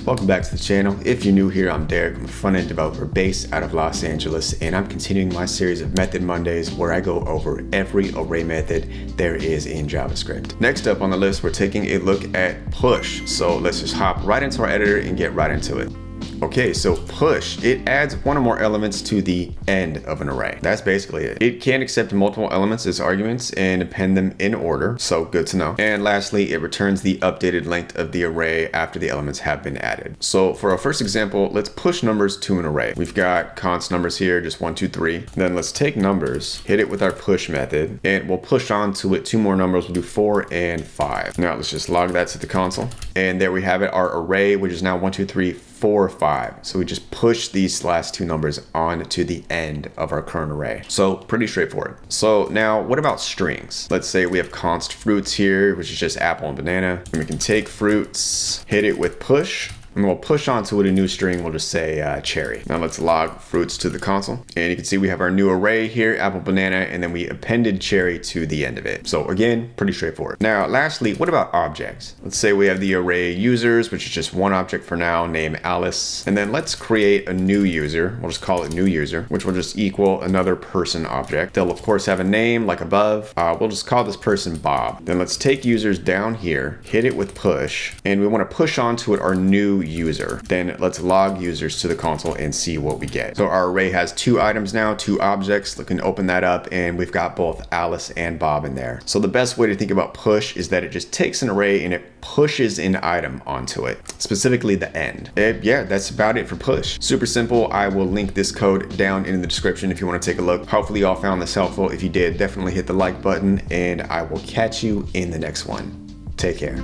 welcome back to the channel. If you're new here, I'm Derick. I'm a front-end developer based out of Los Angeles, and I'm continuing my series of Method Mondays where I go over every array method there is in JavaScript. Next up on the list, we're taking a look at push. So let's just hop right into our editor and get right into it. Okay, so push, it adds one or more elements to the end of an array. That's basically it. It can accept multiple elements as arguments and append them in order, so good to know. And lastly, it returns the updated length of the array after the elements have been added. So for our first example, let's push numbers to an array. We've got const numbers here, just 1, 2, 3. Then let's take numbers, hit it with our push method, and we'll push onto it 2 more numbers. We'll do 4 and 5. Now let's just log that to the console. And there we have it, our array, which is now 1, 2, 3, 4, 5. So we just push these last 2 numbers on to the end of our current array. So pretty straightforward. So now what about strings? Let's say we have const fruits here, which is just apple and banana. And we can take fruits, hit it with push, and we'll push onto it a new string. We'll just say cherry. Now let's log fruits to the console. And you can see we have our new array here, apple, banana, and then we appended cherry to the end of it. So again, pretty straightforward. Now, lastly, what about objects? Let's say we have the array users, which is just one object for now, named Alice. And then let's create a new user. We'll just call it new user, which will just equal another person object. They'll of course have a name like above. We'll just call this person Bob. Then let's take users down here, hit it with push, and we want to push onto it our new user. Then let's log users to the console and see what we get. So our array has 2 items now, 2 objects. We can open that up and we've got both Alice and Bob in there. So the best way to think about push is that it just takes an array and it pushes an item onto it, specifically the end. Yeah, that's about it for push. Super simple. I will link this code down in the description if you want to take a look. Hopefully you all found this helpful. If you did, definitely hit the like button, and I will catch you in the next one. Take care.